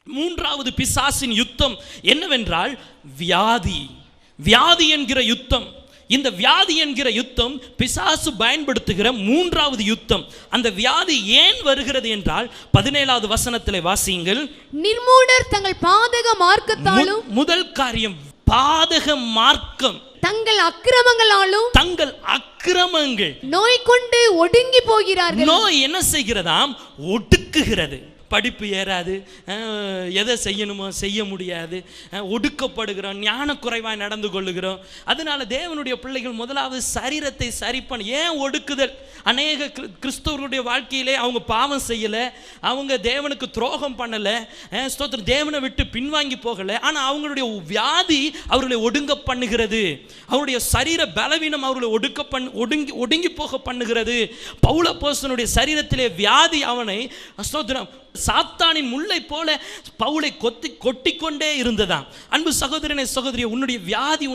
மூன்றாவது பிசாசின் யுத்தம் என்னவென்றால் வியாதி. வியாதி என்கிற யுத்தம். இந்த வியாதி என்கிற யுத்தம் பிசாசு பயன்படுத்துகிற மூன்றாவது யுத்தம். அந்த வியாதி ஏன் வருகிறது என்றால் 17வது வசனத்திலே வாசியுங்கள். நிர்மூடர் தங்கள் பாதக மார்க்கத்தாலும், முதல் காரியம் பாதக மார்க்கம், தங்கள் அக்கிரமங்கள் நோய் கொண்டு ஒடுங்கி போகிறார்கள். நோய் என்ன செய்கிறதாம்? ஒடுக்குகிறது. படிப்பு ஏறாது, எதை செய்யணுமோ செய்ய முடியாது, ஒடுக்கப்படுகிறோம், ஞான குறைவாய் நடந்து கொள்ளுகிறோம். அதனால தேவனுடைய பிள்ளைகள் முதலாவது சரீரத்தை சரி பண்ண. ஏன் ஒடுக்குதல்? அநேக கிறிஸ்தவர்களுடைய வாழ்க்கையிலே அவங்க பாவம் செய்யலை, அவங்க தேவனுக்கு துரோகம் பண்ணலை, ஸ்தோத்திரம், தேவனை விட்டு பின்வாங்கி போகலை. ஆனால் அவங்களுடைய வியாதி அவர்களை ஒடுங்க பண்ணுகிறது. அவருடைய சரீர பலவீனம் அவர்களை ஒடுங்கி போக பண்ணுகிறது. பவுலப்போஸ்தலனுடைய சரீரத்திலே வியாதி அவனை, ஸ்தோத்திரம், சாத்தானின் முல்லை போல பவுலை கொட்டிக்கொண்டே இருந்ததாம். அன்பு சகோதரனே, சகோதரியே, உன்னுடைய வியாதி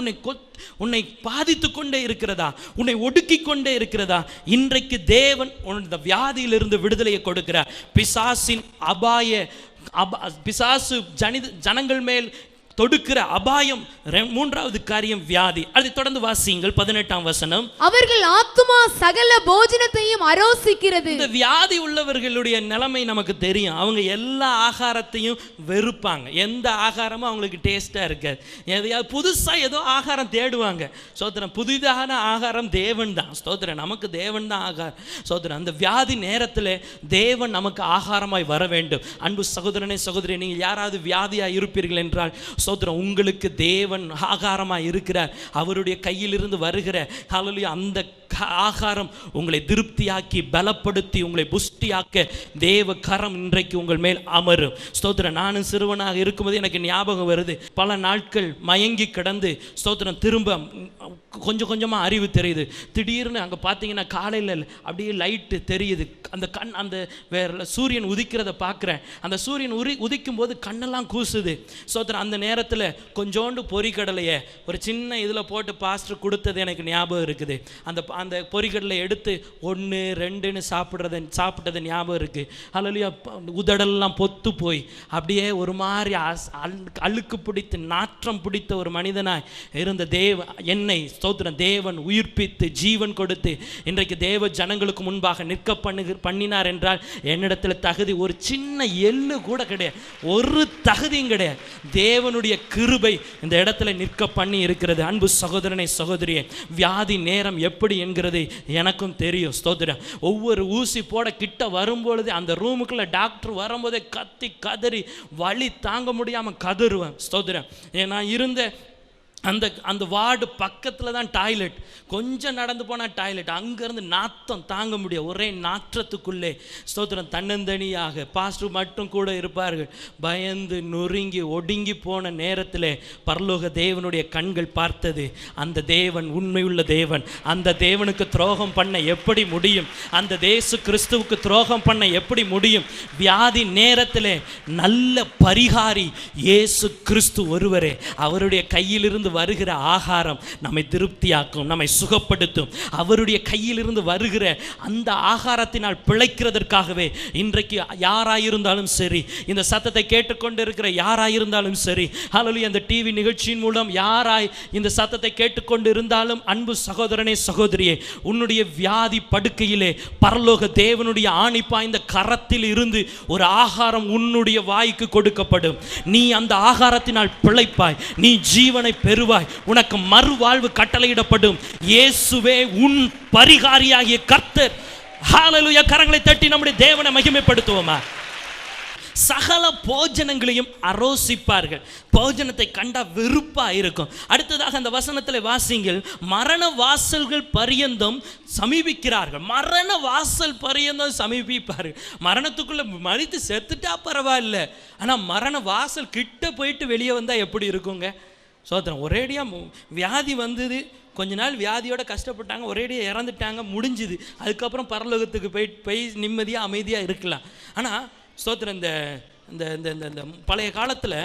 உன்னை பாதித்து கொண்டே இருக்கிறதா? உன்னை ஒடுக்கி கொண்டே இருக்கிறதா? இன்றைக்கு தேவன் உன்னுடைய வியாதியிலிருந்து விடுதலையை கொடுக்கிறார். பிசாசு ஜனங்கள் மேல் தொடுக்கிற அபாயம். மூன்றாவது காரியம் வியாதி. அதை தொடர்ந்து வாசியுங்கள் 18ஆம் வசனம். அவர்கள் ஆத்துமா சகல போஜனத்தையும் அரோசிக்கிறது. இந்த வியாதி உள்ளவர்களுடைய நிலைமை நமக்கு தெரியும். அவங்க எல்லா ஆகாரத்தையும் வெறுப்பாங்க. எந்த ஆகாரமும் அவங்களுக்கு டேஸ்டா இருக்காது. எதையாவது புதுசா ஏதோ ஆகாரம் தேடுவாங்க. சோதரன், புதிதான ஆகாரம் தேவன் தான். ஸ்தோத்திரம், நமக்கு தேவன் தான் ஆகாரம். சோதரன், அந்த வியாதி நேரத்தில் தேவன் நமக்கு ஆகாரமாய் வர வேண்டும். அன்பு சகோதரனே, சகோதரி, நீங்கள் யாராவது வியாதியாக இருப்பீர்கள் என்றால் ஸ்தோத்திரம், உங்களுக்கு தேவன் ஆகாரமாக இருக்கிறார். அவருடைய கையிலிருந்து வருகிற ஹல்லேலூயா அந்த ஆகாரம் உங்களை திருப்தியாக்கி பலப்படுத்தி உங்களை புஷ்டியாக்க தேவ கரம் இன்றைக்கு உங்கள் மேல் அமரும். ஸ்தோத்திரம், நானும் சிறுவனாக இருக்கும்போது எனக்கு ஞாபகம் வருது. பல நாட்கள் மயங்கி கிடந்து ஸ்தோத்திரம், திரும்ப கொஞ்சம் கொஞ்சமாக அறிவு தெரியுது. திடீர்னு அங்கே பார்த்தீங்கன்னா காலையில் அப்படியே லைட்டு தெரியுது. அந்த அந்த வேற சூரியன் உதிக்கிறத பார்க்குறேன். அந்த சூரியன் உதிக்கும் போது கண்ணெல்லாம் கூசுது. ஸ்தோத்திரம், அந்த நேரத்தில் கொஞ்சோண்டு பொரிக்கடலையை ஒரு சின்ன இதில் போட்டு பாஸ்டர் கொடுத்தது எனக்கு ஞாபகம் இருக்குது. அந்த பொரிக்கடலை எடுத்து 1 2ன்னு சாப்பிட்டது ஞாபகம் இருக்குது. ஹல்லேலூயா, உதடெல்லாம் பொத்து போய் அப்படியே ஒரு மாதிரி அழுக்கு பிடித்து நாற்றம் பிடித்த ஒரு மனிதனாய் இருந்த என்னை ஸ்தோத்திரம் தேவன் உயிர்ப்பித்து ஜீவன் கொடுத்து இன்றைக்கு தேவ ஜனங்களுக்கு முன்பாக நிற்க பண்ணினார் என்றால் என்னிடத்தில் தகுதி ஒரு சின்ன எள்ளு கூட கிடையாது, ஒரு தகுதியும் கிடையாது. தேவனுடைய கிருபை இந்த இடத்துல நிற்க பண்ணி இருக்கிறது. அன்பு சகோதரனை, சகோதரியே, வியாதி நேரம் எப்படி என்கிறது எனக்கும் தெரியும். ஸ்தோத்திரம், ஒவ்வொரு ஊசி போட கிட்ட வரும்பொழுது அந்த ரூமுக்குள்ள டாக்டர் வரும்போதே கத்தி கதறி வலி தாங்க முடியாமல் கதறுவேன். ஸ்தோத்திரம், நான் இருந்த அந்த வார்டு பக்கத்தில் தான் டாய்லெட். கொஞ்சம் நடந்து போனால் டாய்லெட். அங்கேருந்து நாத்தம் தாங்க முடியாது. ஒரே நாற்றத்துக்குள்ளே ஸ்தோத்திரம் தன்னந்தனியாக பாஸ்டர் மட்டும் கூட இருப்பார்கள். பயந்து நொறுங்கி ஒடுங்கி போன நேரத்தில் பரலோக தேவனுடைய கண்கள் பார்த்தது. அந்த தேவன் உண்மையுள்ள தேவன். அந்த தேவனுக்கு துரோகம் பண்ண எப்படி முடியும்? அந்த தேசு கிறிஸ்துவுக்கு துரோகம் பண்ண எப்படி முடியும்? வியாதி நேரத்தில் நல்ல பரிகாரி இயேசு கிறிஸ்து ஒருவரே. அவருடைய கையிலிருந்து வருகிற ஆகாரம் நம்மை திருப்தியாக்கும், நம்மை சுகப்படுத்தும். அவருடைய கையிலிருந்து வருகிற அந்த ஆகாரத்தினால் பிழைக்கிறதற்காகவே இன்றைக்கு யாராயிருந்தாலும் சரி, இந்த சத்தத்தை கேட்டுக்கொண்டு இருக்கிற யாராயிருந்தாலும் சரி, ஹல்லேலூயா, அந்த டிவி நிகழ்ச்சியின் மூலம் யாராய் இந்த சத்தத்தை கேட்டுக்கொண்டு இருந்தாலும், அன்பு சகோதரனே, சகோதரியே, உன்னுடைய வியாதி படுக்கையிலே பரலோக தேவனுடைய ஆணி பாய்ந்த கரத்தில் இருந்து ஒரு ஆகாரம் உன்னுடைய வாய்க்கு கொடுக்கப்படும். நீ அந்த ஆகாரத்தினால் பிழைப்பாய், நீ ஜீவனை பெறுவாய், உனக்கு மறுவாழ்வு கட்டளையிடப்படும். இயேசுவே உன் பரிகாரியாகிய கர்த்தர். ஹல்லேலூயா, கரங்களை தட்டி நம்முடைய தேவனை மகிமைப்படுத்துவோமா? சகல போஜனங்களையும் அரோசிப்பார்கள். போஜனத்தை கண்டா வெறுப்பா இருக்கும். அடுத்ததாக அந்த வசனத்தில் வாசிங்கள். மரண வாசல்கள் பரியந்தம் சமீபிக்கிறார்கள். மரண வாசல் பரியந்தம் சமீபிப்பார்கள். மரணத்துக்குள்ள மறித்து செத்துட்டா பரவாயில்ல, ஆனால் மரண வாசல் கிட்ட போயிட்டு வெளியே வந்தால் எப்படி இருக்குங்க? சோத்திரம், ஒரேடியாக வியாதி வந்தது, கொஞ்ச நாள் வியாதியோட கஷ்டப்பட்டாங்க, ஒரேடியாக இறந்துட்டாங்க, முடிஞ்சுது. அதுக்கப்புறம் பரலோகத்துக்கு போய் நிம்மதியாக அமைதியாக இருக்கலாம். ஆனால் ஸ்தோத்திரம், இந்த பழைய காலத்தில்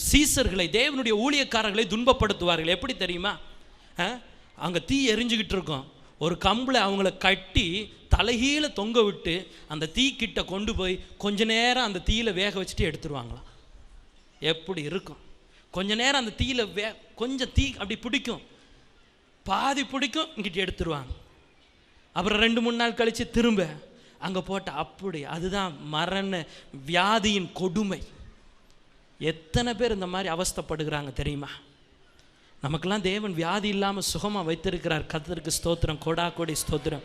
சீசர்களை, தேவனுடைய ஊழியக்காரர்களை துன்பப்படுத்துவார்கள். எப்படி தெரியுமா? அங்கே தீ எரிஞ்சுக்கிட்டு இருக்கோம். ஒரு கம்பில் அவங்கள கட்டி தலைகீழ தொங்க விட்டு அந்த தீ கிட்ட கொண்டு போய் கொஞ்ச நேரம் அந்த தீயில வேக வச்சுட்டு எடுத்துருவாங்களாம். எப்படி இருக்கும்? கொஞ்ச நேரம் அந்த தீயில கொஞ்சம் தீ அப்படி பிடிக்கும், பாதி பிடிக்கும், இங்கிட்ட எடுத்துருவாங்க. அப்புறம் 2-3 நாள் கழித்து திரும்ப அங்கே போட்ட. அப்படி அதுதான் மரண வியாதியின் கொடுமை. எத்தனை பேர் இந்த மாதிரி அவஸ்தைப்படுகிறாங்க தெரியுமா? நமக்கெல்லாம் தேவன் வியாதி இல்லாமல் சுகமாக வைத்திருக்கிறார். கர்த்தருக்கு ஸ்தோத்திரம், கோடா கோடி ஸ்தோத்திரம்.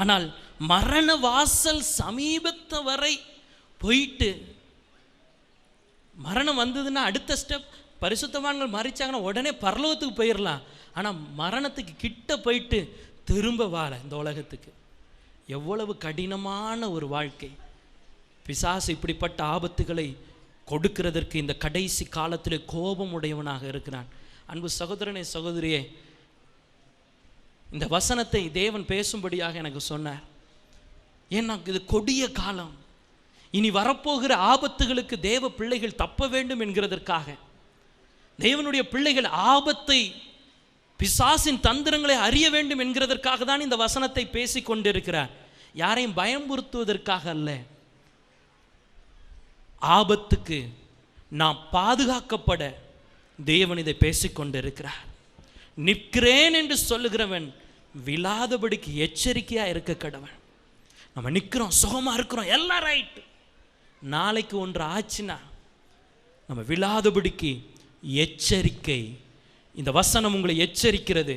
ஆனால் மரண வாசல் சமீபத்தை வரை போயிட்டு மரணம் வந்ததுன்னா அடுத்த ஸ்டெப், பரிசுத்தவான்கள் மரிச்சாங்கன்னா உடனே பரலோகத்துக்கு போயிடலாம். ஆனால் மரணத்துக்கு கிட்ட போயிட்டு திரும்ப வாழ இந்த உலகத்துக்கு எவ்வளவு கடினமான ஒரு வாழ்க்கை. பிசாசு இப்படிப்பட்ட ஆபத்துகளை கொடுக்கிறதற்கு இந்த கடைசி காலத்தில் கோபம் உடையவனாக இருக்கிறான். அன்பு சகோதரனே, சகோதரியே, இந்த வசனத்தை தேவன் பேசும்படியாக எனக்கு சொன்னார். ஏன்னா இது கொடிய காலம். இனி வரப்போகிற ஆபத்துகளுக்கு தேவ பிள்ளைகள் தப்ப வேண்டும் என்கிறதற்காக, தேவனுடைய பிள்ளைகள் ஆபத்தை, பிசாசின் தந்திரங்களை அறிய வேண்டும் என்கிறதற்காக தான் இந்த வசனத்தை பேசி கொண்டிருக்கிறார். யாரையும் பயமுறுத்துவதற்காக அல்ல. ஆபத்துக்கு நாம் பாதுகாக்கப்பட தேவன் இதை பேசிக்கொண்டிருக்கிறார். நிற்கிறேன் என்று சொல்லுகிறவன் விழாதபடிக்கு எச்சரிக்கையா இருக்க கடவன். நம்ம நிற்கிறோம், சுகமா இருக்கிறோம், எல்லாம் ரைட். நாளைக்கு ஒன்று ஆச்சுன்னா நம்ம விழாதபடிக்கு எச்சரிக்கை. இந்த வசனம் உங்களை எச்சரிக்கிறது.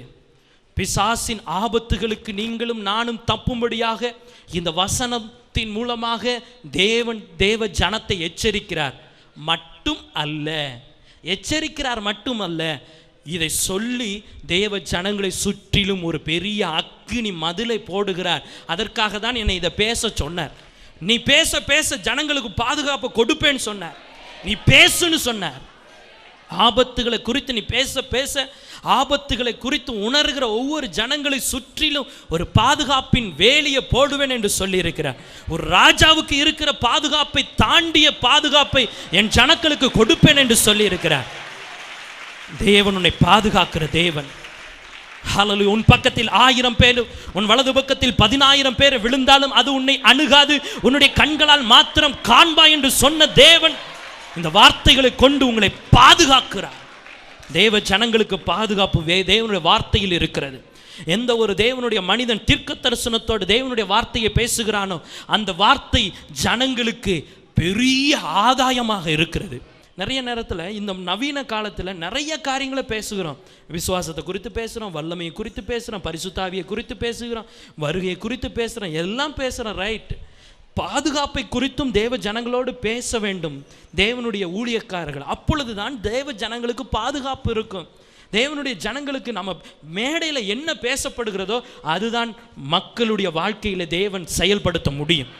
பிசாசின் ஆபத்துகளுக்கு நீங்களும் நானும் தப்பும்படியாக இந்த வசனத்தின் மூலமாக தேவ ஜனத்தை எச்சரிக்கிறார் மட்டும் அல்ல, எச்சரிக்கிறார் மட்டுமல்ல, இதை சொல்லி தேவ ஜனங்களை சுற்றிலும் ஒரு பெரிய அக்கினி மதிலை போடுகிறார். அதற்காக தான் என்னை இதை பேச சொன்னார். நீ பேச பேச ஜனங்களுக்கு பாதுகாப்பு கொடுப்பேன்னு சொன்னார். நீ பேசுன்னு சொன்னார். ஆபத்துகளை குறித்து நீ பேச பேச ஆபத்துகளை குறித்து உணர்கிற ஒவ்வொரு ஜனங்களை சுற்றிலும் ஒரு பாதுகாப்பின் வேலியை போடுவேன் என்று சொல்லி இருக்கிறார். ஒரு ராஜாவுக்கு இருக்கிற பாதுகாப்பை தாண்டிய பாதுகாப்பை என் ஜனங்களுக்கு கொடுப்பேன் என்று சொல்லி இருக்கிறார். தேவன் உன்னை பாதுகாக்கிற தேவன். ஹல்லேலூயா. உன் பக்கத்தில் 1000 பேர், உன் வலது பக்கத்தில் 10,000 பேர் விழுந்தாலும் அது உன்னை அணுகாது, உன்னுடைய கண்களால் மாத்திரம் காண்பாய் என்று சொன்ன தேவன் இந்த வார்த்தைகளை கொண்டு உங்களை பாதுகாக்கிறார். தேவ ஜனங்களுக்கு பாதுகாப்பு தேவனுடைய வார்த்தையில் இருக்கிறது. எந்த ஒரு தேவனுடைய மனிதன் தீர்க்க தரிசனத்தோடு தேவனுடைய வார்த்தையை பேசுகிறானோ அந்த வார்த்தை ஜனங்களுக்கு பெரிய ஆதாயமாக இருக்கிறது. நிறைய நேரத்தில் இந்த நவீன காலத்தில் நிறைய காரியங்களை பேசுகிறோம். விசுவாசத்தை குறித்து பேசுகிறோம், வல்லமையை குறித்து பேசுகிறோம், பரிசுத்தாவியை குறித்து பேசுகிறோம், வருகையை குறித்து பேசுகிறோம், எல்லாம் பேசுகிறோம், ரைட். பாதுகாப்பை குறித்தும் தேவ ஜனங்களோடு பேச வேண்டும் தேவனுடைய ஊழியக்காரர்கள். அப்பொழுது தான் தேவ ஜனங்களுக்கு பாதுகாப்பு இருக்கும். தேவனுடைய ஜனங்களுக்கு நம்ம மேடையில் என்ன பேசப்படுகிறதோ அதுதான் மக்களுடைய வாழ்க்கையில் தேவன் செயல்படுத்த முடியும்.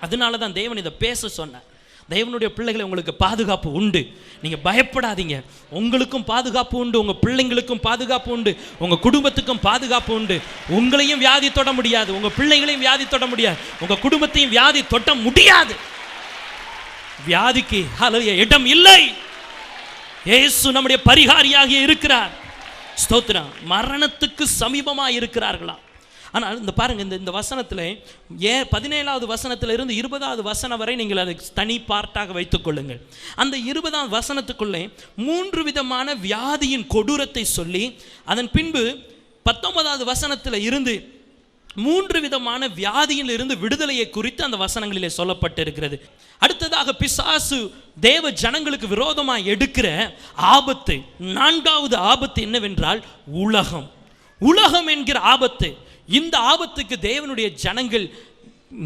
அதனால தான் தேவன் இதை பேச சொன்னார். தேவனுடைய பிள்ளைகளை உங்களுக்கு பாதுகாப்பு உண்டு, நீங்கள் பயப்படாதீங்க. உங்களுக்கும் பாதுகாப்பு உண்டு, உங்கள் பிள்ளைங்களுக்கும் பாதுகாப்பு உண்டு, உங்கள் குடும்பத்துக்கும் பாதுகாப்பு உண்டு. உங்களையும் வியாதி தொட முடியாது, உங்கள் பிள்ளைகளையும் வியாதி தொட முடியாது, உங்கள் குடும்பத்தையும் வியாதி தொட்ட முடியாது. வியாதிக்கு இடம் இல்லை. இயேசு நம்முடைய பரிகாரியாக இருக்கிறார். ஸ்தோத்திரம். மரணத்துக்கு சமீபமாக இருக்கிறார்களா? ஆனால் இந்த பாருங்க, இந்த வசனத்தில் 17வது வசனத்திலிருந்து 20வது வசனம் வரை நீங்கள் அதை தனி பார்ட்டாக வைத்துக் கொள்ளுங்கள். அந்த 20வது வசனத்துக்குள்ளே 3 விதமான வியாதியின் கொடூரத்தை சொல்லி, அதன் பின்பு 19வது வசனத்தில் இருந்து 3 விதமான வியாதியில் இருந்து விடுதலையை குறித்து அந்த வசனங்களிலே சொல்லப்பட்டிருக்கிறது. அடுத்ததாக பிசாசு தேவ ஜனங்களுக்கு விரோதமாக எடுக்கிற ஆபத்து, 4வது ஆபத்து என்னவென்றால் உலகம் என்கிற ஆபத்து. இந்த ஆபத்துக்கு தேவனுடைய ஜனங்கள்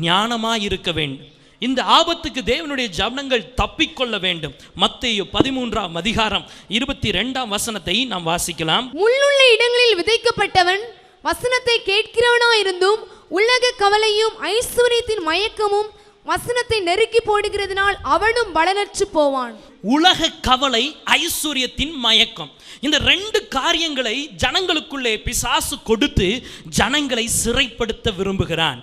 ஞானமாய் இருக்க வேண்டும். இந்த ஆபத்துக்கு தேவனுடைய ஜனங்கள் தப்பிக்கொள்ள வேண்டும். மத்தேயு 13ஆம் அதிகாரம் 22ஆம் வசனத்தை நாம் வாசிக்கலாம். முள்ளுள்ள இடங்களில் விதைக்கப்பட்டவன் வசனத்தை கேட்கிறவனாயிருந்தும் உலக கவலையும் ஐஸ்வர்யத்தின் மயக்கமும் வசனத்தை நெருக்கி போடுகிறதுனால் அவனும் பலனற்று போவான். உலக கவலை, ஐஸ்வர்யத்தின் மயக்கம், இந்த 2 காரியங்களை ஜனங்களுக்குள்ளே பிசாசு கொடுத்து ஜனங்களை சிறைப்படுத்த விரும்புகிறான்.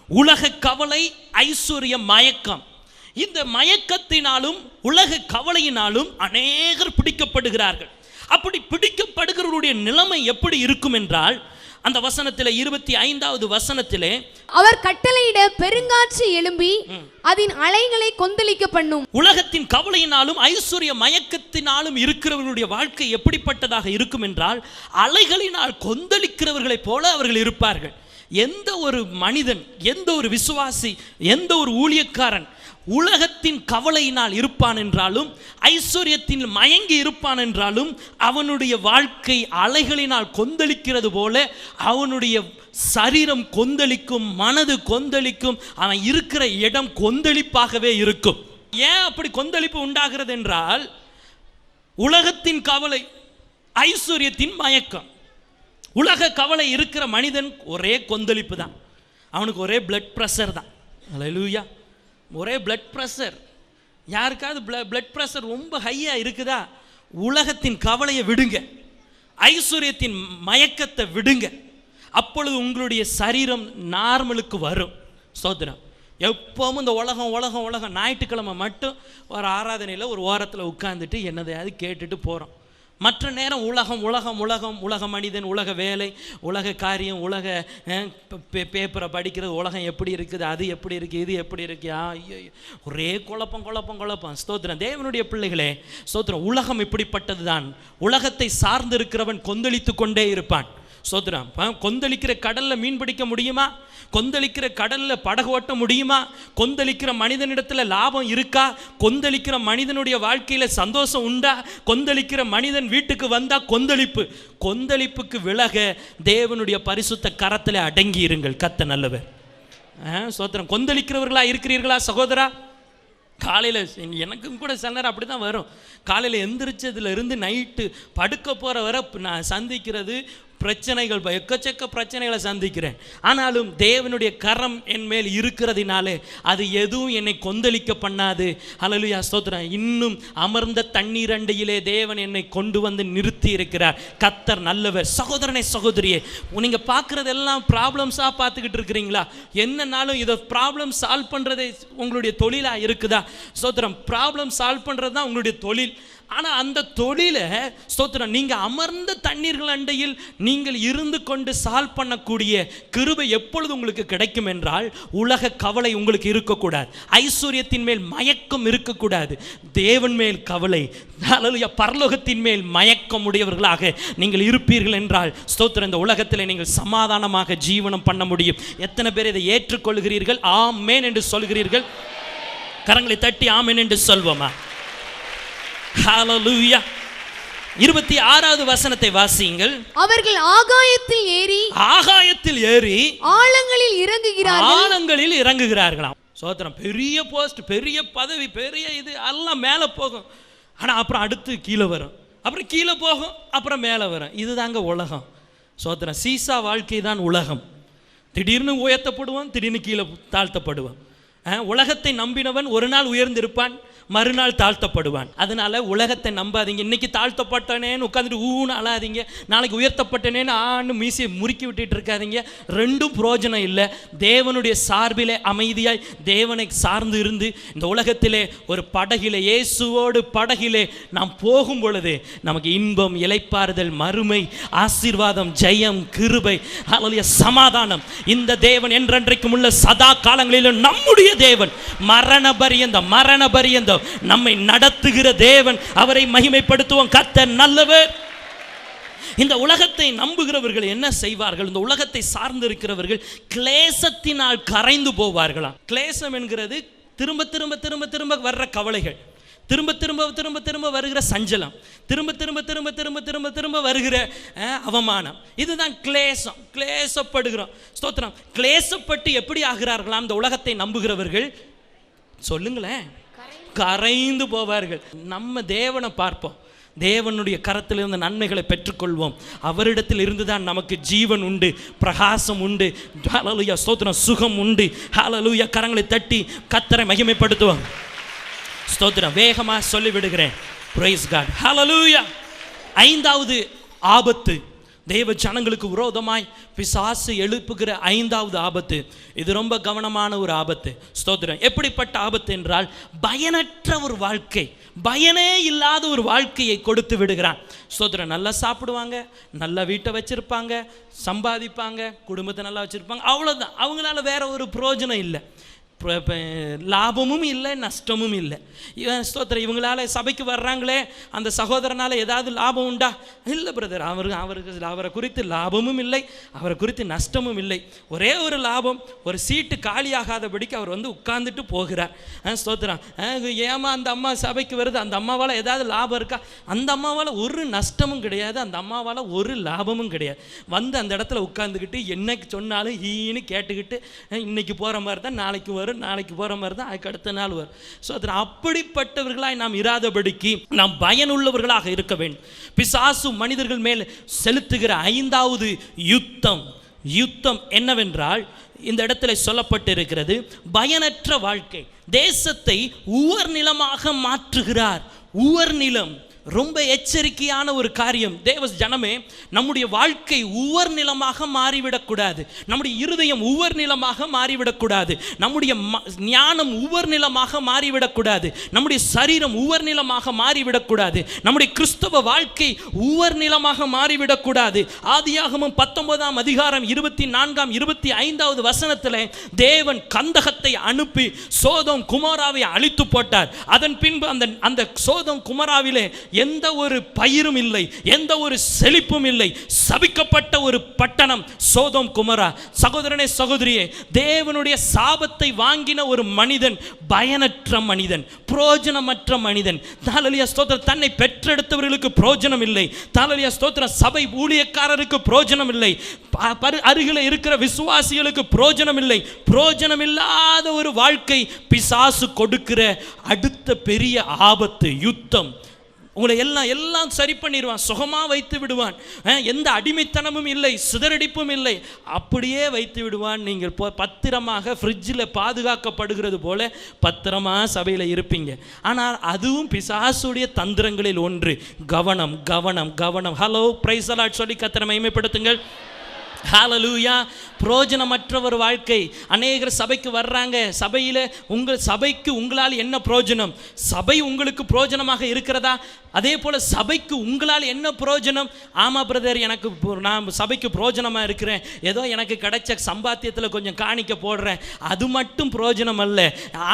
உலக கவலை, ஐஸ்வர்ய மயக்கம். இந்த மயக்கத்தினாலும் உலக கவலையினாலும் அநேகர் பிடிக்கப்படுகிறார்கள். அப்படி பிடிக்கப்படுகிறவருடைய நிலைமை எப்படி இருக்கும் என்றால், அந்த வசனத்திலே 25வது வசனத்திலே, அவர் கட்டளையிட பெருங்காற்று எழும்பி அதன் அலைகளை கொந்தளிக்க பண்ணும். உலகத்தின் கவலையினாலும் ஐஸ்வர்ய மயக்கத்தினாலும் இருக்கிறவர்களுடைய வாழ்க்கை எப்படிப்பட்டதாக இருக்கும் என்றால், அலைகளினால் கொந்தளிக்கிறவர்களைப் போல அவர்கள் இருப்பார்கள். எந்த ஒரு மனிதன், எந்த ஒரு விசுவாசி, எந்த ஒரு ஊழியக்காரன் உலகத்தின் கவலையினால் இருப்பான் என்றாலும், ஐஸ்வர்யத்தில் மயங்கி இருப்பான் என்றாலும், அவனுடைய வாழ்க்கை அலைகளினால் கொந்தளிக்கிறது போல அவனுடைய சரீரம் கொந்தளிக்கும், மனது கொந்தளிக்கும், அவன் இருக்கிற இடம் கொந்தளிப்பாகவே இருக்கும். ஏன் அப்படி கொந்தளிப்பு உண்டாகிறது என்றால், உலகத்தின் கவலை, ஐஸ்வர்யத்தின் மயக்கம். உலக கவலை இருக்கிற மனிதன் ஒரே கொந்தளிப்பு தான், அவனுக்கு ஒரே பிளட் ப்ரெஷர் தான். அல்லேலூயா. ஒரே பிளட் ப்ரெஷர். யாருக்காவது பிளட் ப்ரெஷர் ரொம்ப ஹையாக இருக்குதா, உலகத்தின் கவலையை விடுங்க, ஐஸ்வர்யத்தின் மயக்கத்தை விடுங்க, அப்பொழுது உங்களுடைய சரீரம் நார்மலுக்கு வரும். ஸ்தோத்திரம். எப்பவும் இந்த உலகம் உலகம் உலகம், ஞாயிற்றுக்கிழமை மட்டும் ஒரு ஆராதனையில் ஒரு ஓரத்தில் உட்காந்துட்டு என்னதையாவது கேட்டுட்டு போகிறோம். மற்ற நேரம் உலகம் உலகம் உலகம், உலக மனிதன், உலக வேலை, உலக காரியம், உலக பேப்பரை படிக்கிறது, உலகம் எப்படி இருக்குது, அது எப்படி இருக்குது, இது எப்படி இருக்கு, ஐயோ ஒரே குழப்பம் குழப்பம் குழப்பம். ஸ்தோத்திரம். தேவனுடைய பிள்ளைகளே, ஸ்தோத்திரம். உலகம் இப்படிப்பட்டது தான். உலகத்தை சார்ந்து இருக்கிறவன் கொந்தளித்து கொண்டே இருப்பான். ஸ்தோத்திரம். கொந்தளிக்கிற கடலில் மீன் பிடிக்க முடியுமா? கொந்தளிக்கிற கடலில் படகு ஓட்ட முடியுமா? கொந்தளிக்கிற மனிதனிடத்தில் லாபம் இருக்கா? கொந்தளிக்கிற மனிதனுடைய வாழ்க்கையில் சந்தோஷம் உண்டா? கொந்தளிக்கிற மனிதன் வீட்டுக்கு வந்தால் கொந்தளிப்பு. கொந்தளிப்புக்கு விலக தேவனுடைய பரிசுத்த கரத்தில் அடங்கி இருங்கள். கர்த்தர் நல்லவர். ஸ்தோத்திரம். கொந்தளிக்கிறவர்களா இருக்கிறீர்களா சகோதரா? காலையில் எனக்கும் கூட சில நேரம் அப்படி தான் வரும். காலையில் எந்திரிச்சதுலேருந்து நைட்டு படுக்க போகிற வரை நான் சந்திக்கிறது பிரச்சனைகள், எக்கச்சக்க பிரச்சனைகளை சந்திக்கிறேன். ஆனாலும் தேவனுடைய கரம் என் மேல் இருக்கிறதுனாலே அது எதுவும் என்னை கொந்தளிக்க பண்ணாது. அல்லேலூயா. ஸ்தோத்திரம். இன்னும் அமர்ந்த தண்ணீர் அண்டையிலே தேவன் என்னை கொண்டு வந்து நிறுத்தி இருக்கிறார். கர்த்தர் நல்லவர். சகோதரனே, சகோதரியே, நீங்கள் பார்க்குறதெல்லாம் ப்ராப்ளம்ஸாக பார்த்துக்கிட்டு இருக்கிறீங்களா? என்னன்னாலும் இதை ப்ராப்ளம் சால்வ் பண்ணுறதே உங்களுடைய தொழிலாக இருக்குதா? ஸ்தோத்திரம். ப்ராப்ளம் சால்வ் பண்ணுறது தான் உங்களுடைய தொழில். ஆனால் அந்த தொழிலை, ஸ்தோத்திரம், நீங்கள் அமர்ந்த தண்ணீர்கள் அண்டையில் நீங்கள் இருந்து கொண்டு சால்வ் பண்ணக்கூடிய கிருபை எப்பொழுது உங்களுக்கு கிடைக்கும் என்றால், உலக கவலை உங்களுக்கு இருக்கக்கூடாது, ஐஸ்வர்யத்தின் மேல் மயக்கம் இருக்கக்கூடாது, தேவன் மேல் கவலை, பரலோகத்தின் மேல் மயக்கம் உடையவர்களாக நீங்கள் இருப்பீர்கள் என்றால், ஸ்தோத்திரம், இந்த உலகத்தில் நீங்கள் சமாதானமாக ஜீவனம் பண்ண முடியும். எத்தனை பேர் இதை ஏற்றுக்கொள்கிறீர்கள்? ஆமென் என்று சொல்கிறீர்கள்? கரங்களை தட்டி ஆமென் என்று சொல்வோமா? ஹalleluya. 26வது வசனத்தை வாசியுங்கள். அவர்கள் ஆகாயத்தில் ஏறி ஆழங்களில் இறங்குகிறார்களாம். சோத்திரம். பெரிய போஸ்ட், பெரிய பதவி, பெரிய இது எல்லாம் மேலே போகும். ஆனால் அப்புறம் அடுத்து கீழே வரும், அப்புறம் கீழே போகும், அப்புறம் மேலே வரும். இதுதாங்க உலகம். சோத்திரம். சீசா வாழ்க்கை தான் உலகம். திடீர்னு உயர்த்தப்படுவான், திடீர்னு கீழே தாழ்த்தப்படுவான். உலகத்தை நம்பினவன் ஒரு நாள் உயர்ந்திருப்பான், மறுநாள் தாழ்த்தப்படுவான். அதனால உலகத்தை நம்பாதீங்க. இன்னைக்கு தாழ்த்தப்பட்டனேன்னு உட்காந்துட்டு ஊன்னு அழாதீங்க, நாளைக்கு உயர்த்தப்பட்டனேன்னு ஆன்னு மீசியை முறுக்கி விட்டுட்டு இருக்காதீங்க. ரெண்டும் பிரயோஜனம் இல்லை. தேவனுடைய சார்பிலே அமைதியாய் தேவனை சார்ந்து இருந்து இந்த உலகத்திலே ஒரு படகிலே, இயேசுவோடு படகிலே நாம் போகும் பொழுது நமக்கு இன்பம், இளைப்பாறுதல், மறுமை, ஆசீர்வாதம், ஜெயம், கிருபை, ஹல்லேலூயா, சமாதானம். இந்த தேவன் என்றென்றைக்கும் உள்ள சதா காலங்களிலும் நம்முடைய தேவன், மரண பரியந்தம் நம்மை நடத்துகிற தேவன். அவரை மகிமைப்படுத்துவோம். கர்த்தர் நல்லவர். இந்த உலகத்தை நம்புகிறவர்கள் என்ன செய்வார்கள்? இந்த உலகத்தை சார்ந்து இருக்கிறவர்கள் கிளேசத்தினால் கரைந்து போவார்களாம். கிளேசம் என்கிறது திரும்ப திரும்ப திரும்ப திரும்ப வர்ற கவலைகள், திரும்ப திரும்ப திரும்ப திரும்ப வருகிற சஞ்சலம், திரும்ப திரும்ப திரும்ப திரும்ப திரும்ப திரும்ப வருகிற அவமானம். இதுதான் கிளேசம். கிளேசப்படுகிறோம். ஸ்தோத்திரம். கிளேசப்பட்டு எப்படி ஆகிறார்களாம் இந்த உலகத்தை நம்புகிறவர்கள்? சொல்லுங்களேன். கரைந்து போவார்கள். நம்ம தேவனை பார்ப்போம், தேவனுடைய கரத்திலிருந்து நன்மைகளை பெற்றுக்கொள்வோம். அவரிடத்தில் இருந்துதான் நமக்கு ஜீவன் உண்டு, பிரகாசம் உண்டு, ஹல்லேலூயா, ஸ்தோத்திரம், சுகம் உண்டு. ஹல்லேலூயா. கரங்களை தட்டி கர்த்தரை மகிமைப்படுத்துவோம். ஸ்தோத்திரம். வேகமாக சொல்லி விடுகிறேன். Praise God. ஹல்லேலூயா. 5வது ஆபத்து, தேவ ஜனங்களுக்கு விரோதமாய் பிசாசு எழுப்புகிற 5வது ஆபத்து. இது ரொம்ப கவனமான ஒரு ஆபத்து. ஸ்தோத்திரம். எப்படிப்பட்ட ஆபத்து என்றால், பயனற்ற ஒரு வாழ்க்கை, பயனே இல்லாத ஒரு வாழ்க்கையை கொடுத்து விடுகிறான். ஸ்தோத்திரம். நல்லா சாப்பிடுவாங்க, நல்லா வீட்டை வச்சிருப்பாங்க, சம்பாதிப்பாங்க, குடும்பத்தை நல்லா வச்சிருப்பாங்க, அவ்வளோதான். அவங்களால வேற ஒரு பிரயோஜனம் இல்லை, லாபமும் இல்லை, நஷ்டமும் இல்லை. ஸ்தோத்திரம். இவங்களால சபைக்கு வர்றாங்களே, அந்த சகோதரனால் ஏதாவது லாபம் உண்டா? இல்லை பிரதர், அவரை குறித்து லாபமும் இல்லை, அவரை குறித்து நஷ்டமும் இல்லை. ஒரே ஒரு லாபம், ஒரு சீட்டு காலியாகாதபடிக்கு அவர் வந்து உட்கார்ந்துட்டு போகிறார். ஸ்தோத்திரம். ஏமா அந்த அம்மா சபைக்கு வருது, அந்த அம்மாவால் ஏதாவது லாபம் இருக்கா? அந்த அம்மாவால் ஒரு நஷ்டமும் கிடையாது, அந்த அம்மாவால் ஒரு லாபமும் கிடையாது. வந்து அந்த இடத்துல உட்காந்துக்கிட்டு என்னைக்கு சொன்னாலும் ஈன்னு கேட்டுக்கிட்டு, இன்னைக்கு போகிற மாதிரி தான் நாளைக்கு வரும், நாளைக்கு போகிற மாதிரி தான் அதுக்கு அடுத்த நாள் வரும். ஸோ அப்படிப்பட்டவர்களாய் நாம் இராதபடிக்கு நாம் பயனுள்ளவர்களாக இருக்க வேண்டும். பிசாசு மனிதர்கள் மேல் செலுத்துகிற 5வது யுத்தம் என்னவென்றால், இந்த இடத்துல சொல்லப்பட்டு இருக்கிறது, பயனற்ற வாழ்க்கை. தேசத்தை உவர் நிலமாக மாற்றுகிறார். உவர் நிலம் ரொம்ப எச்சரிக்கையான ஒரு காரியம். தேவ ஜனமே, நம்முடைய வாழ்க்கை உவர் நிலமாக மாறிவிடக்கூடாது, நம்முடைய இருதயம் உவர் நிலமாக மாறிவிடக்கூடாது, நம்முடைய ஞானம் உவர் நிலமாக மாறிவிடக்கூடாது, நம்முடைய சரீரம் உவர் நிலமாக மாறிவிடக்கூடாது, நம்முடைய கிறிஸ்தவ வாழ்க்கை உவர் நிலமாக மாறிவிடக்கூடாது. ஆதியாகமம் 19ஆம் அதிகாரம் 24ஆம் 25வது வசனத்தில் தேவன் கந்தகத்தை அனுப்பி சோதோம் குமோராவை அழித்து போட்டார். அதன் பின்பு அந்த சோதோம் குமோராவிலே எந்த ஒரு பயிரும் இல்லை, எந்த ஒரு செழிப்பும் இல்லை, சபிக்கப்பட்ட ஒரு பட்டணம் சோதோம் குமோரா. சகோதரனே, சகோதரியே, தேவனுடைய சாபத்தை வாங்கின ஒரு மனிதன் பயனற்ற மனிதன், பிரயோஜனமற்ற மனிதன். ஹல்லேலூயா ஸ்தோத்திரம். தன்னை பெற்றெடுத்தவர்களுக்கு பிரயோஜனம் இல்லை. ஹல்லேலூயா ஸ்தோத்திரம். சபை ஊழியக்காரருக்கு பிரயோஜனம் இல்லை, அருகில் இருக்கிற விசுவாசிகளுக்கு பிரயோஜனம் இல்லை. பிரயோஜனம் இல்லாத ஒரு வாழ்க்கை பிசாசு கொடுக்கிற அடுத்த பெரிய ஆபத்து, யுத்தம். உங்களை எல்லாம் சரி பண்ணிடுவான், சுகமாக வைத்து விடுவான், எந்த அடிமைத்தனமும் இல்லை, சிதறடிப்பும் இல்லை, அப்படியே வைத்து விடுவான். நீங்கள் பத்திரமாக ஃப்ரிட்ஜில் பாதுகாக்கப்படுகிறது போல பத்திரமாக சபையில் இருப்பீங்க. ஆனால் அதுவும் பிசாசுடைய தந்திரங்களில் ஒன்று. கவனம், கவனம், கவனம். ஹலோ, பிரைஸ் தி லார்ட் சொல்லி கர்த்தரை மகிமைப்படுத்துங்கள். ஹல்லேலூயா. பிரயோஜனமற்ற ஒரு வாழ்க்கை. அநேகர் சபைக்கு வர்றாங்க, சபைக்கு உங்களால் என்ன பிரயோஜனம்? சபை உங்களுக்கு பிரயோஜனமாக இருக்கிறதா? அதே போல் சபைக்கு உங்களால் என்ன பிரயோஜனம்? ஆமாம் பிரதர், நான் சபைக்கு பிரயோஜனமாக இருக்கிறேன், ஏதோ எனக்கு கிடைச்ச சம்பாத்தியத்தில் கொஞ்சம் காணிக்க போடுறேன், அது மட்டும் பிரயோஜனம் அல்ல.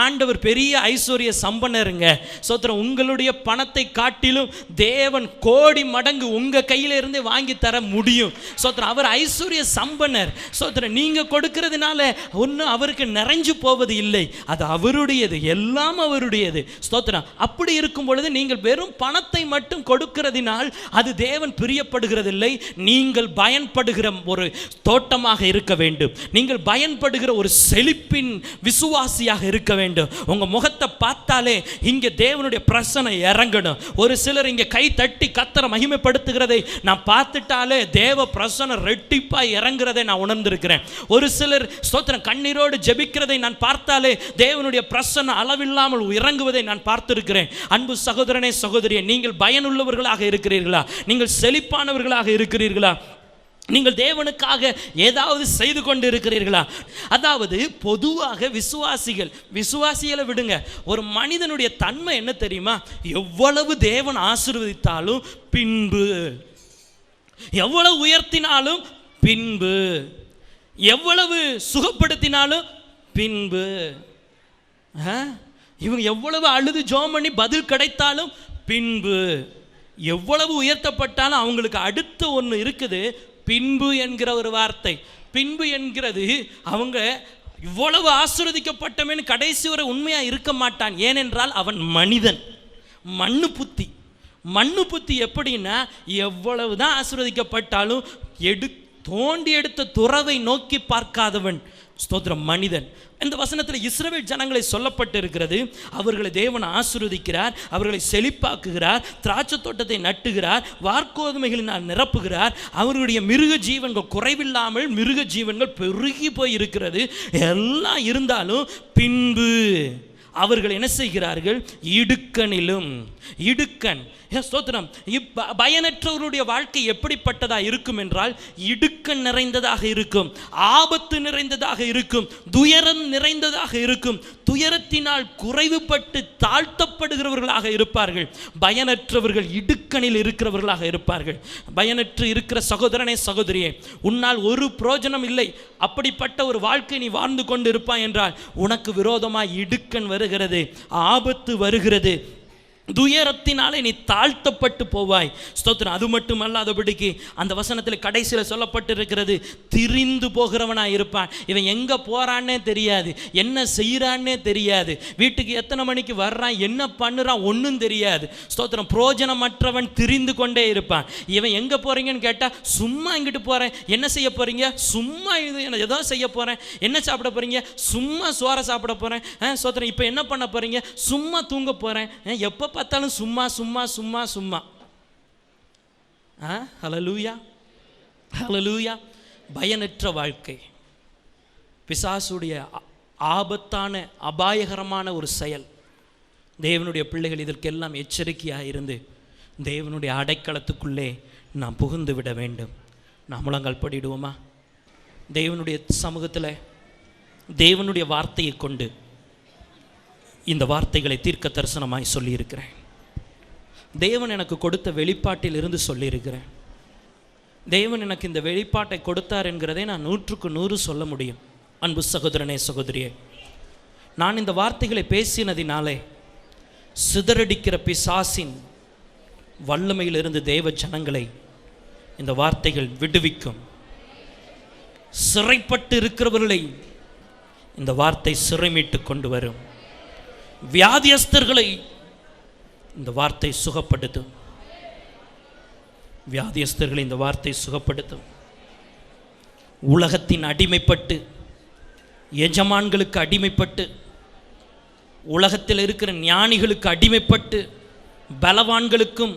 ஆண்டவர் பெரிய ஐஸ்வர்ய சம்பன்னருங்க. சோத்திரம். உங்களுடைய பணத்தை காட்டிலும் தேவன் கோடி மடங்கு உங்கள் கையிலிருந்தே வாங்கி தர முடியும். சோத்திரம். அவர் ஐஸ்வர்ய சம்பன்னர். சோத்திரம். நீங்க கொடுக்கிறதுனால ஒன்றும் அவருக்கு நிறைஞ்சு போவது இல்லை, அது அவருடையது, எல்லாம் அவருடையது. ஸ்தோத்திரம். அப்படி இருக்கும் பொழுது நீங்கள் வெறும் பணத்தை மட்டும் கொடுக்கிறதினால் அது தேவன் பிரியப்படுகிறதில்லை. நீங்கள் பயன்படுகிற ஒரு தோட்டமாக இருக்க வேண்டும், நீங்கள் பயன்படுகிற ஒரு செழிப்பின் விசுவாசியாக இருக்க வேண்டும். உங்க முகத்தை பார்த்தாலே இங்கே தேவனுடைய பிரசன்னம் இறங்கணும். ஒரு சிலர் இங்கே கை தட்டி கர்த்தரை மகிமைப்படுத்துகிறதை நான் பார்த்துட்டாலே தேவ பிரசன்னம் ரெட்டிப்பாய் இறங்குறதை நான் உணர்ந்திருக்கிறேன். ஒரு சிலர் ஸ்தோத்திரம் கண்ணீரோடு ஜெபிக்கிறதை நான் பார்த்தாலே தேவனுடைய பிரசன்னம் அளவில்லாமல் இறங்குவதை நான் பார்த்திருக்கிறேன். அன்பு சகோதரனே, சகோதரியே, நீங்கள் பயனுள்ளவர்களாக இருக்கிறீர்களா? நீங்கள் செழிப்பானவர்களாக இருக்கிறீர்களா? நீங்கள் தேவனுக்காக ஏதாவது செய்து கொண்டு இருக்கிறீர்களா? அதாவது பொதுவாக விசுவாசிகளை விடுங்க, ஒரு மனிதனுடைய தன்மை என்ன தெரியுமா? எவ்வளவு தேவன் ஆசீர்வதித்தாலும் பின்பு, எவ்வளவு உயர்த்தினாலும் பின்பு, எவ்வளவு சுகப்படுத்தினாலும் பின்பு, இவங்க எவ்வளவு அழுது ஜெபம் பண்ணி பதில் கிடைத்தாலும் பின்பு, எவ்வளவு உயர்த்தப்பட்டாலும் அவங்களுக்கு அடுத்த ஒன்று இருக்குது, பின்பு என்கிற ஒரு வார்த்தை. பின்பு என்கிறது, அவங்க இவ்வளவு ஆசீர்வதிக்கப்பட்டவன் கடைசி வரை உண்மையாக இருக்க மாட்டான். ஏனென்றால் அவன் மனிதன், மண்ணு புத்தி. எப்படின்னா, எவ்வளவு தான் ஆசீர்வதிக்கப்பட்டாலும் தோண்டி எடுத்த துறவை நோக்கி பார்க்காதவன். ஸ்தோத்திரம். மனிதன். இந்த வசனத்தில் இஸ்ரவேல் ஜனங்களை சொல்லப்பட்டு இருக்கிறது. அவர்களை தேவன் ஆசீர்வதிக்கிறார், அவர்களை செழிப்பாக்குகிறார், திராட்சை தோட்டத்தை நட்டுகிறார், வார்கோதுமைகளினால் நிரப்புகிறார். அவர்களுடைய மிருக ஜீவன்கள் குறைவில்லாமல் மிருக ஜீவன்கள் பெருகி போய் இருக்கிறது. எல்லாம் இருந்தாலும் பின்பு அவர்கள் என்ன செய்கிறார்கள்? இடுக்கணிலும். இடுக்கண். ஸ்தோத்திரம். பயனற்றவருடைய வாழ்க்கை எப்படிப்பட்டதா இருக்கும் என்றால் இடுக்கண் நிறைந்ததாக இருக்கும், ஆபத்து நிறைந்ததாக இருக்கும், துயரம் நிறைந்ததாக இருக்கும். துயரத்தினால் குறைவுபட்டு தாழ்த்தப்படுகிறவர்களாக இருப்பார்கள். பயனற்றவர்கள் இடுக்கணில் இருக்கிறவர்களாக இருப்பார்கள். பயனற்று இருக்கிற சகோதரனே, சகோதரியே, உன்னால் ஒரு பிரயோஜனம் இல்லை, அப்படிப்பட்ட ஒரு வாழ்க்கை நீ வாழ்ந்து கொண்டு இருப்பாய் என்றால் உனக்கு விரோதமாய் இடுக்கண் வருகிறது, ஆபத்து வருகிறது, துயரத்தினாலே நீ தாழ்த்தப்பட்டு போவாய். ஸ்தோத்திரம். அது மட்டுமல்லாதபடிக்கு அந்த வசனத்தில் கடைசியில் சொல்லப்பட்டிருக்கிறது, திரிந்து போகிறவனாக இருப்பான். இவன் எங்கே போகிறான்னே தெரியாது, என்ன செய்கிறான்னே தெரியாது, வீட்டுக்கு எத்தனை மணிக்கு வர்றான், என்ன பண்ணுறான் ஒன்றும் தெரியாது. ஸ்தோத்திரம். புரோஜனமற்றவன் திரிந்து கொண்டே இருப்பான். இவன் எங்கே போகிறீங்கன்னு கேட்டால் சும்மா இங்கிட்டு போகிறேன். என்ன செய்ய போகிறீங்க? சும்மா இது ஏதோ செய்ய போகிறேன். என்ன சாப்பிட போகிறீங்க? சும்மா சோறை சாப்பிட போகிறேன். ஸ்தோத்திரம். இப்போ என்ன பண்ண போகிறீங்க? சும்மா தூங்க போகிறேன். எப்போ பார்த்தாலும் சும்மா சும்மா சும்மா சும்மா. ஹல்லேலூயா, ஹல்லேலூயா. பயனற்ற வாழ்க்கை பிசாசுடைய ஆபத்தான அபாயகரமான ஒரு செயல். தேவனுடைய பிள்ளைகள் இதற்கெல்லாம் எச்சரிக்கையாக இருந்து தேவனுடைய அடைக்கலத்துக்குள்ளே நாம் புகுந்து விட வேண்டும். நாம் முழங்கால் படிடுவோமா? தேவனுடைய சமூகத்தில் தேவனுடைய வார்த்தையை கொண்டு இந்த வார்த்தைகளை தீர்க்க தரிசனமாய் சொல்லியிருக்கிறேன். தேவன் எனக்கு கொடுத்த வெளிப்பாட்டில் இருந்து சொல்லியிருக்கிறேன். தேவன் எனக்கு இந்த வெளிப்பாட்டை கொடுத்தார் என்கிறதை நான் 100க்கு 100 சொல்ல முடியும். அன்பு சகோதரனே, சகோதரியே, நான் இந்த வார்த்தைகளை பேசினதினாலே சிதறடிக்கிற பிசாசின் வல்லமையிலிருந்து தேவ ஜனங்களை இந்த வார்த்தைகள் விடுவிக்கும். சிறைப்பட்டு இருக்கிறவர்களை இந்த வார்த்தை சிறைமீட்டு கொண்டு வரும். வியாதியஸ்தர்களை இந்த வார்த்தை சுகப்படுத்தும். வியாதியஸ்தர்களை இந்த வார்த்தை சுகப்படுத்தும். உலகத்தின் அடிமைப்பட்டு, எஜமான்களுக்கு அடிமைப்பட்டு, உலகத்தில் இருக்கிற ஞானிகளுக்கு அடிமைப்பட்டு, பலவான்களுக்கும்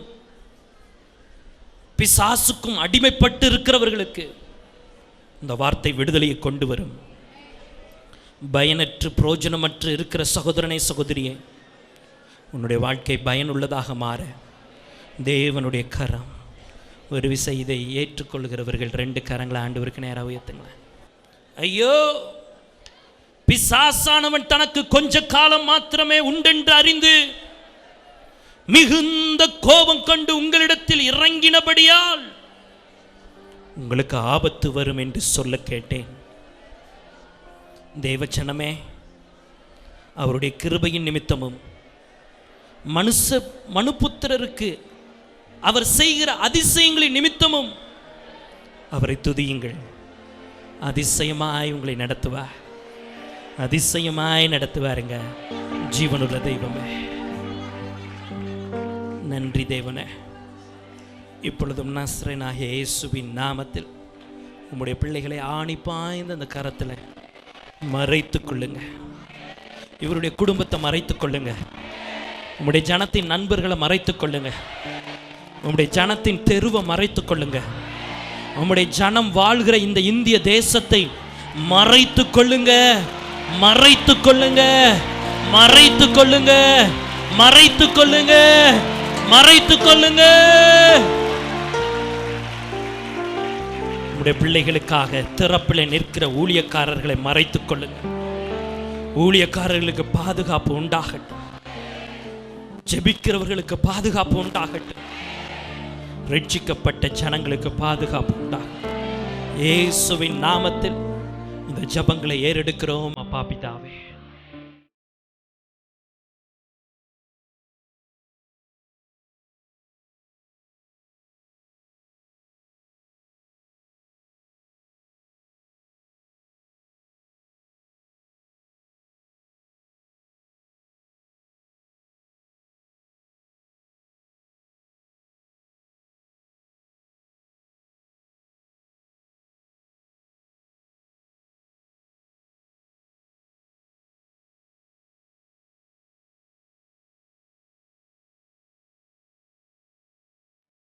பிசாசுக்கும் அடிமைப்பட்டு இருக்கிறவர்களுக்கு இந்த வார்த்தை விடுதலையை கொண்டு வரும். பயனற்று புரோஜனமற்று இருக்கிற சகோதரனே, சகோதரியே, உன்னுடைய வாழ்க்கை பயனுள்ளதாக மாற தேவனுடைய கரம் ஒரு விசை இதை ஏற்றுக்கொள்கிறவர்கள் 2 கரங்களை ஆண்டவருக்கு நேராக உயர்த்துங்களேன். ஐயோ, பிசாசானவன் தனக்கு கொஞ்ச காலம் மாத்திரமே உண்டென்று அறிந்து மிகுந்த கோபம் கொண்டு உங்களிடத்தில் இறங்கினபடியால் உங்களுக்கு ஆபத்து வரும் என்று சொல்ல கேட்டேன். தேவச்சனமே, அவருடைய கிருபையின் நிமித்தமும் மனுபுத்திரருக்கு அவர் செய்கிற அதிசயங்களின் நிமித்தமும் அவரை துதியுங்கள். அதிசயமாய் உங்களை நடத்துவார், அதிசயமாய் நடத்துவாருங்க. ஜீவனுள்ள தெய்வமே, நன்றி தேவனே. இப்பொழுதும் நஸ்ரேனாகிய இயேசுவின் நாமத்தில் உம்முடைய பிள்ளைகளை ஆணி பாய்ந்த அந்த கரத்தில் மறைத்துக் கொள்ளுங்க. இவருடைய குடும்பத்தை மறைத்துக் கொள்ளுங்க. உம்முடைய ஜனத்தின் நண்பர்களை மறைத்துக் கொள்ளுங்க. உம்முடைய ஜனத்தின் தெருவை மறைத்துக் கொள்ளுங்க. உம்முடைய ஜனம் வாழ்கிற இந்த இந்திய தேசத்தை மறைத்துக் கொள்ளுங்க, மறைத்துக் கொள்ளுங்க, மறைத்துக் கொள்ளுங்க, மறைத்துக் கொள்ளுங்க, மறைத்துக் கொள்ளுங்க. உம்முடைய பிள்ளைகளுக்காக திறப்பில் நிற்கிற ஊழியக்காரர்களை மறைத்துக் கொள்ளுங்க. ஊழியக்காரர்களுக்கு பாதுகாப்பு உண்டாகட்டும். ஜெபிக்கிறவர்களுக்கு பாதுகாப்பு உண்டாகட்டும். ரட்சிக்கப்பட்ட ஜனங்களுக்கு பாதுகாப்பு உண்டாகட்டும். இயேசுவின் நாமத்தில் இந்த ஜெபங்களை ஏறெடுக்கிறோம் அப்பா பிதாவே.